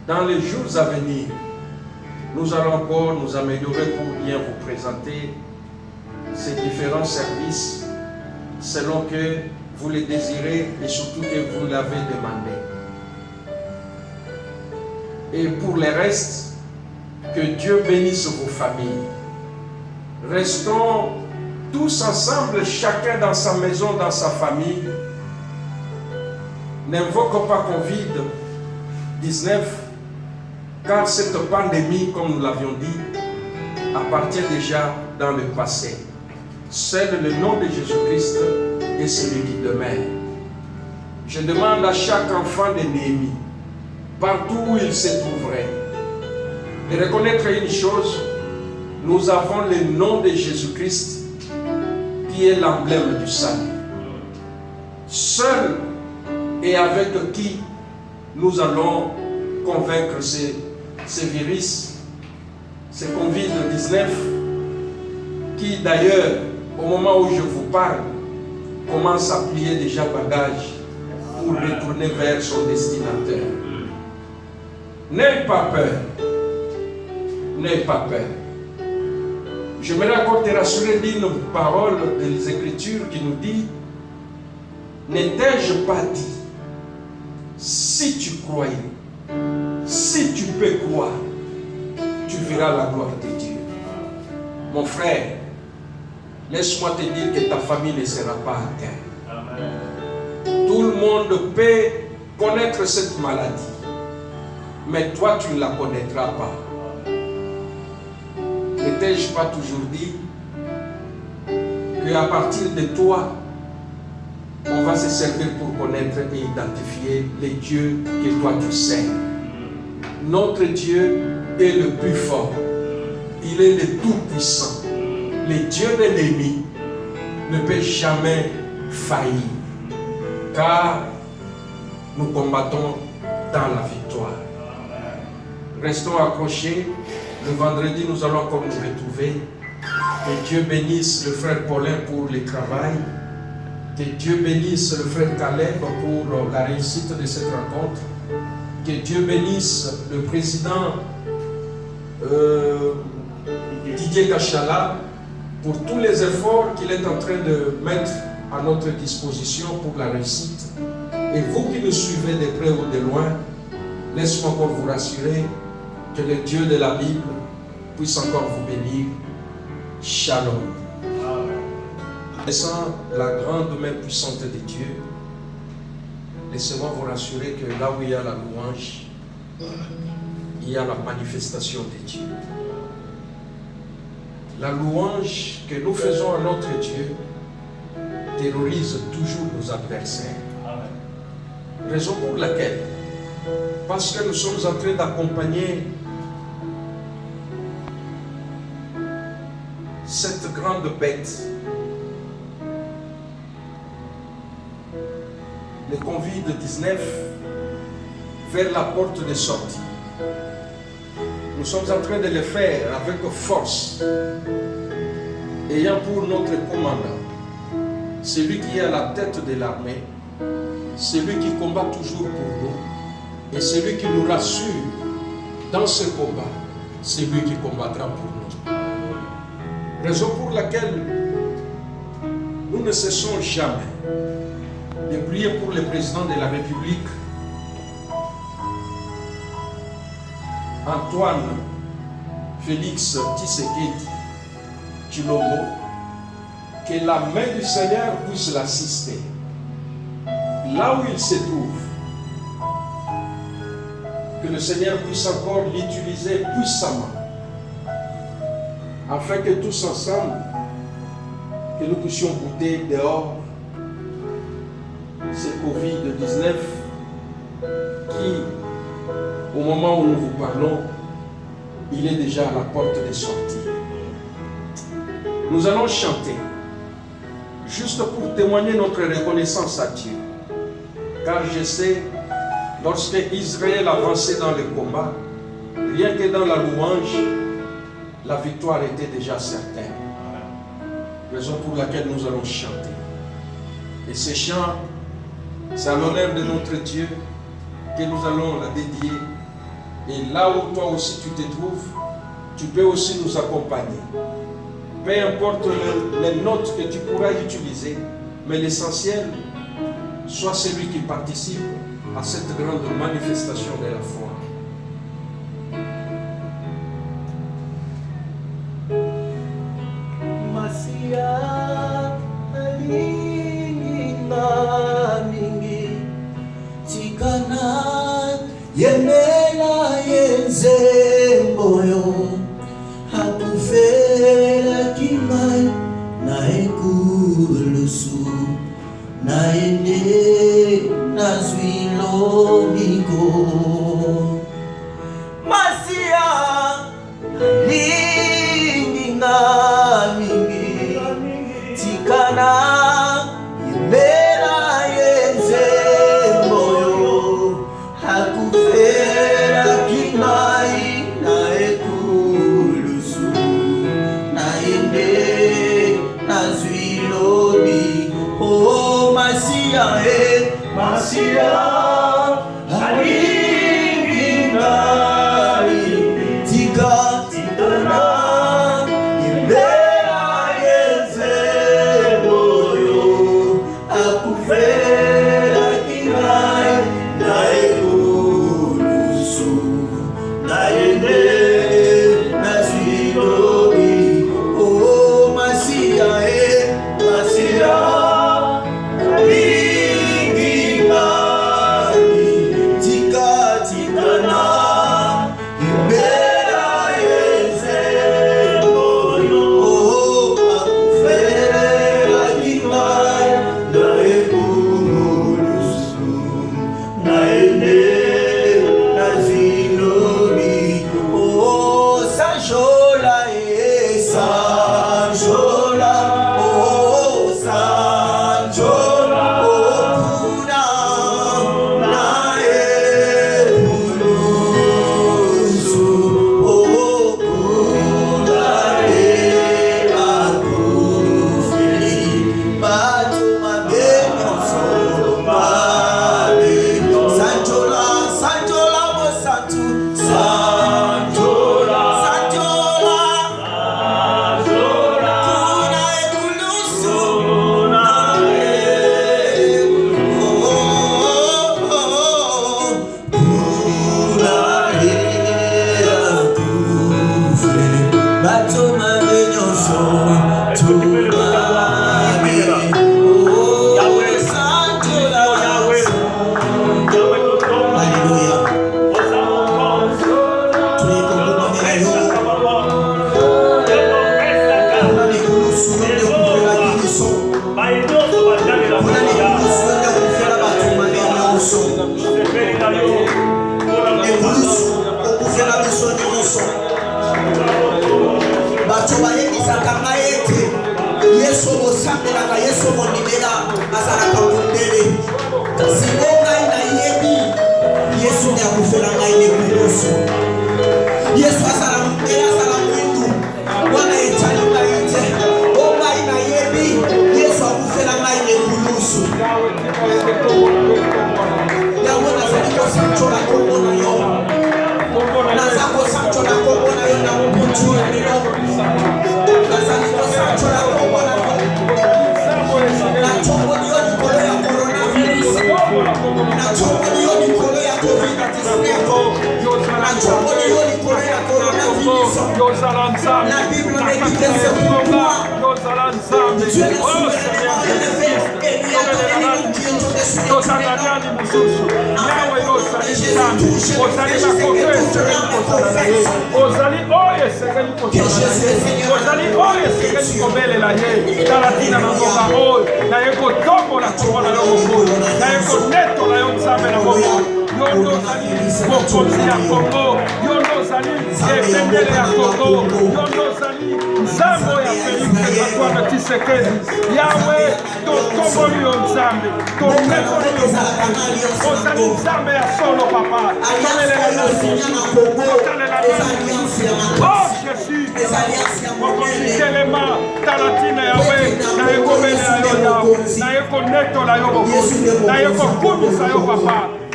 Dans les jours à venir, nous allons encore nous améliorer pour bien vous présenter ces différents services selon que vous les désirez et surtout que vous l'avez demandé. Et pour le reste, que Dieu bénisse vos familles. Restons tous ensemble, chacun dans sa maison, dans sa famille. N'invoquons pas Covid-19, car cette pandémie, comme nous l'avions dit, appartient déjà dans le passé. Seul le nom de Jésus-Christ est celui qui demeure. Je demande à chaque enfant de Néhémie, partout où il se trouverait, de reconnaître une chose: nous avons le nom de Jésus-Christ qui est l'emblème du salut. Seul et avec qui nous allons convaincre ces virus, ces Covid-19, qui d'ailleurs, au moment où je vous parle, commence à plier déjà bagages pour retourner vers son destinataire. N'ayez pas peur. N'ayez pas peur. J'aimerais encore te rassurer d'une parole des Écritures qui nous dit: n'ai-je pas dit, si tu croyais, si tu peux croire, tu verras la gloire de Dieu. Mon frère, laisse-moi te dire que ta famille ne sera pas atteinte. Tout le monde peut connaître cette maladie, mais toi tu ne la connaîtras pas. Ne t'ai-je pas toujours dit qu'à partir de toi, on va se servir pour connaître et identifier les dieux que toi tu sais. Notre Dieu est le plus fort. Il est le tout-puissant. Le Dieu de l'ennemi ne peut jamais faillir, car nous combattons dans la victoire. Restons accrochés. Le vendredi, nous allons encore nous retrouver. Que Dieu bénisse le frère Paulin pour le travail. Que Dieu bénisse le frère Caleb pour la réussite de cette rencontre. Que Dieu bénisse le président Didier Kachala pour tous les efforts qu'il est en train de mettre à notre disposition pour la réussite. Et vous qui nous suivez de près ou de loin, laisse-moi encore vous rassurer que le Dieu de la Bible puisse encore vous bénir. Shalom. Laissant la grande main puissante de Dieu, laissez-moi vous rassurer que là où il y a la louange, il y a la manifestation de Dieu. La louange que nous faisons à notre Dieu terrorise toujours nos adversaires. Raison pour laquelle, parce que nous sommes en train d'accompagner cette grande bête, le Covid-19, vers la porte de sortie. Nous sommes en train de le faire avec force, ayant pour notre commandant celui qui est à la tête de l'armée, celui qui combat toujours pour nous, et celui qui nous rassure dans ce combat, celui qui combattra pour nous. Raison pour laquelle nous ne cessons jamais de prier pour le président de la République, Antoine Félix Tshisekedi Tshilombo, que la main du Seigneur puisse l'assister là où il se trouve, que le Seigneur puisse encore l'utiliser puissamment, afin que tous ensemble, que nous puissions goûter dehors ce Covid-19 qui, au moment où nous vous parlons, il est déjà à la porte de sortie. Nous allons chanter, juste pour témoigner notre reconnaissance à Dieu. Car je sais, lorsque Israël avançait dans le combat, rien que dans la louange, la victoire était déjà certaine. Raison pour laquelle nous allons chanter. Et ce chant, c'est à l'honneur de notre Dieu que nous allons la dédier Et là où toi aussi tu te trouves, tu peux aussi nous accompagner. Peu importe les notes que tu pourras utiliser, mais l'essentiel, soit celui qui participe à cette grande manifestation de la foi. Masia alingina mingi tikana yemela yenze moyo hakufela kimai na ekulusu na ende na zwilo miko Masia lingina mingi tikana imela yenze moyo hakufela kimai na ekulusu na ende na zwilo miko oh Masia Masia alingina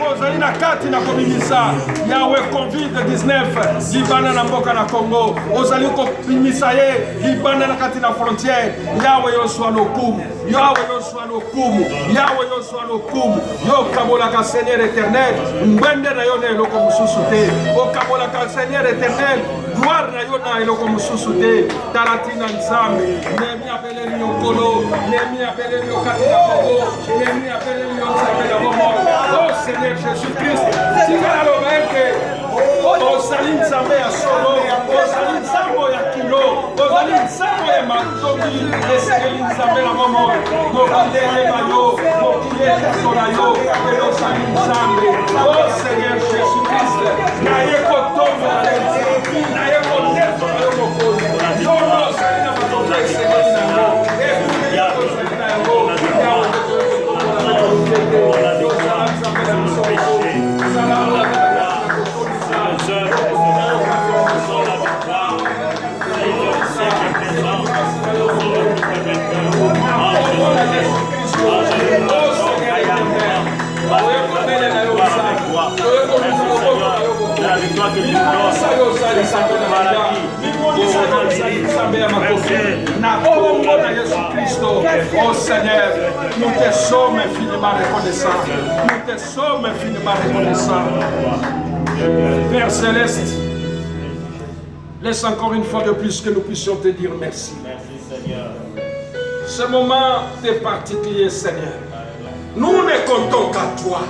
ozali na kati na kobimisa yawe covid-19 libanda na mboka na Congo ozali kobimisa ye libanda na kati na frontière yawe yoswa lokumu yawe yoswa lokumu yawe yoswa lokumu yokabolaka Seigneur éternel ngwende na yo na eloko mosusu te okabolaka Seigneur éternel gloire na yo na eloko mosusu te taratina nzambe nemi apeleli yokolo nemi apeleli yokati na Congo nemi apeleli yonzambe na bomo oh Seigneur Jésus-Christ tika aloba ete ozali nzambe ya solo ozali nzambe ya kilo ozali nzambe ya matoki esengeli nzambe na bomo mokili eyeba yo mokili etasola yo elo ozali nzambe oh Seigneur Jésus-Christ naye kotonga naye kotesola yo mokozi yono ozali na matoki esengeli na yo ebuli ozali na yango yawe oh Seigneur, nous te sommes infiniment reconnaissants. Nous te sommes infiniment reconnaissants. Père Céleste, laisse encore une fois de plus que nous puissions te dire merci. Merci Seigneur. Ce moment est particulier, Seigneur. Nous ne comptons qu'à toi.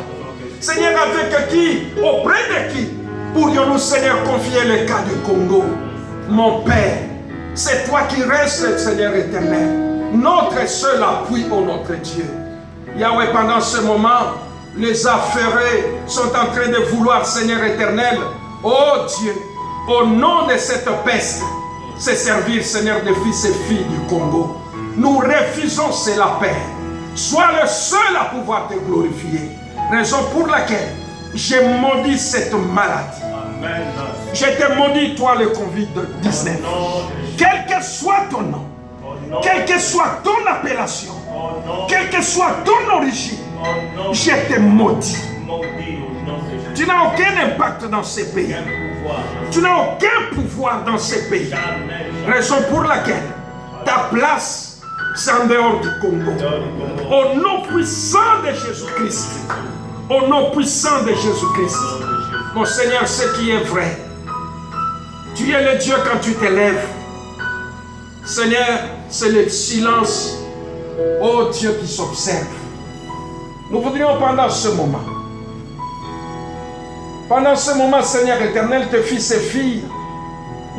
Seigneur, avec qui, auprès de qui pourrions-nous, Seigneur, confier le cas du Congo? Mon Père, c'est toi qui restes, Seigneur éternel, notre seul appui, ô notre Dieu. Yahweh, pendant ce moment, les affairés sont en train de vouloir, Seigneur éternel, ô Dieu, au nom de cette peste, se servir, Seigneur, des fils et filles du Congo. Nous refusons cela, Père. Sois le seul à pouvoir te glorifier. Raison pour laquelle j'ai maudit cette maladie. Amen. Je te maudis, toi, le Covid-19. Quel que soit ton nom, quelle que soit ton appellation, quelle que soit ton origine, je te maudis. Tu n'as aucun impact dans ces pays. Tu n'as aucun pouvoir dans ces pays. Raison pour laquelle ta place, c'est en dehors du Congo. Au nom puissant de Jésus-Christ. Au nom puissant de Jésus-Christ. Mon Seigneur, ce qui est vrai, tu es le Dieu quand tu t'élèves. Seigneur, c'est le silence, ô Dieu, qui s'observe. Nous voudrions pendant ce moment, Seigneur éternel, tes fils et filles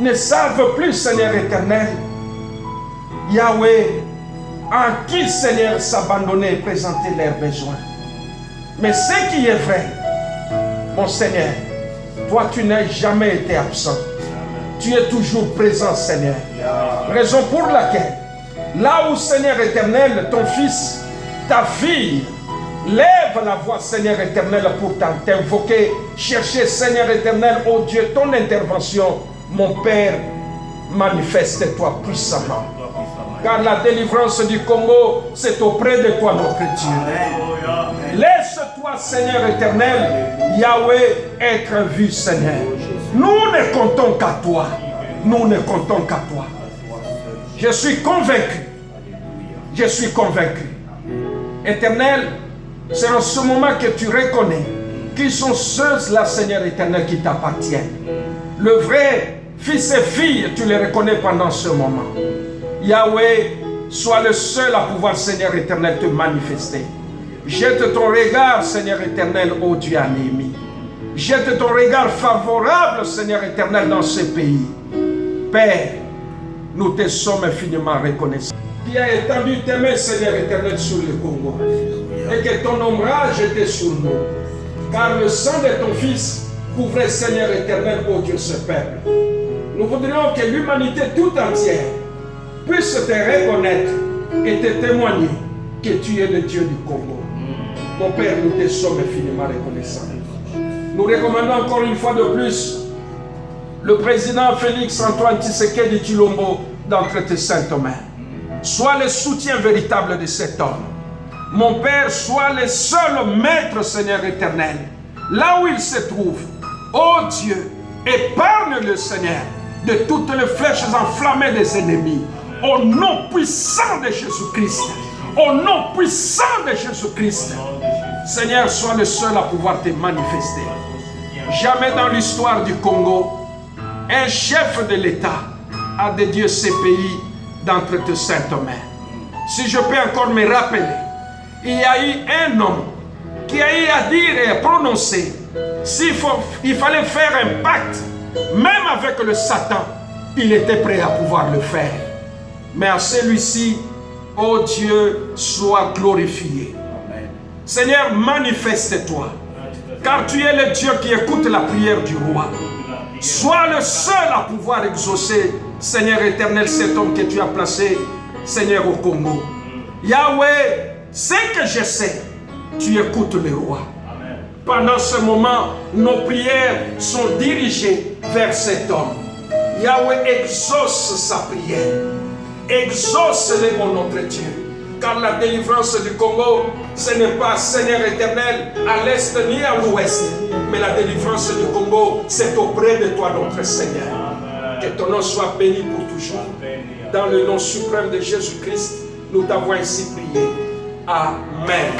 ne savent plus, Seigneur éternel, Yahweh, en qui, Seigneur, s'abandonner et présenter leurs besoins. Mais ce qui est vrai, mon Seigneur, toi, tu n'as jamais été absent. Tu es toujours présent, Seigneur. Raison pour laquelle, là où, Seigneur éternel, ton fils, ta fille, lève la voix, Seigneur éternel, pour t'invoquer, chercher, Seigneur éternel, oh Dieu, ton intervention, mon Père, manifeste-toi puissamment. Car la délivrance du Congo, c'est auprès de toi, notre Dieu. Laisse-toi, Seigneur éternel, Yahweh, être vu, Seigneur. Nous ne comptons qu'à toi. Nous ne comptons qu'à toi. Je suis convaincu. Je suis convaincu. Éternel, c'est en ce moment que tu reconnais qui sont ceux-là, Seigneur éternel, qui t'appartiennent. Le vrai fils et fille, tu les reconnais pendant ce moment. Yahweh, sois le seul à pouvoir, Seigneur éternel, te manifester. Jette ton regard, Seigneur éternel, ô Dieu anémie. Jette ton regard favorable, Seigneur éternel, dans ce pays. Père, nous te sommes infiniment reconnaissants. Qui a étendu tes mains, Seigneur éternel, sur le Congo. Et que ton ombrage était sur nous. Car le sang de ton Fils couvrait, Seigneur éternel, ô Dieu, ce peuple. Nous voudrions que l'humanité tout entière puisse te reconnaître et te témoigner que tu es le Dieu du Congo. Mon Père, nous te sommes infiniment reconnaissants. Nous recommandons encore une fois de plus le président Félix Antoine Tshisekedi Tshilombo d'entre tes saintes mains. Sois le soutien véritable de cet homme. Mon Père, sois le seul maître, Seigneur éternel, là où il se trouve. Oh Dieu, épargne le Seigneur de toutes les flèches enflammées des ennemis. Au nom puissant de Jésus-Christ. Au nom puissant de Jésus-Christ. Seigneur, sois le seul à pouvoir te manifester. Jamais dans l'histoire du Congo, un chef de l'État a dédié ce pays d'entre tes saintes mains. Si je peux encore me rappeler, il y a eu un homme qui a eu à dire et à prononcer, il fallait faire un pacte, même avec le Satan, il était prêt à pouvoir le faire. Mais à celui-ci, oh Dieu, sois glorifié. Amen. Seigneur, manifeste-toi, car tu es le Dieu qui écoute la prière du roi. Sois le seul à pouvoir exaucer, Seigneur éternel, cet homme que tu as placé, Seigneur, au Congo. Yahweh, ce que je sais, tu écoutes le roi. Amen. Pendant ce moment, nos prières sont dirigées vers cet homme. Yahweh, exauce sa prière. Exauce-le, mon notre Dieu. Car la délivrance du Congo, ce n'est pas, Seigneur éternel, à l'est ni à l'ouest. Mais la délivrance du Congo, c'est auprès de toi, notre Seigneur. Amen. Que ton nom soit béni pour toujours. Dans le nom suprême de Jésus-Christ, nous t'avons ainsi prié. Amen.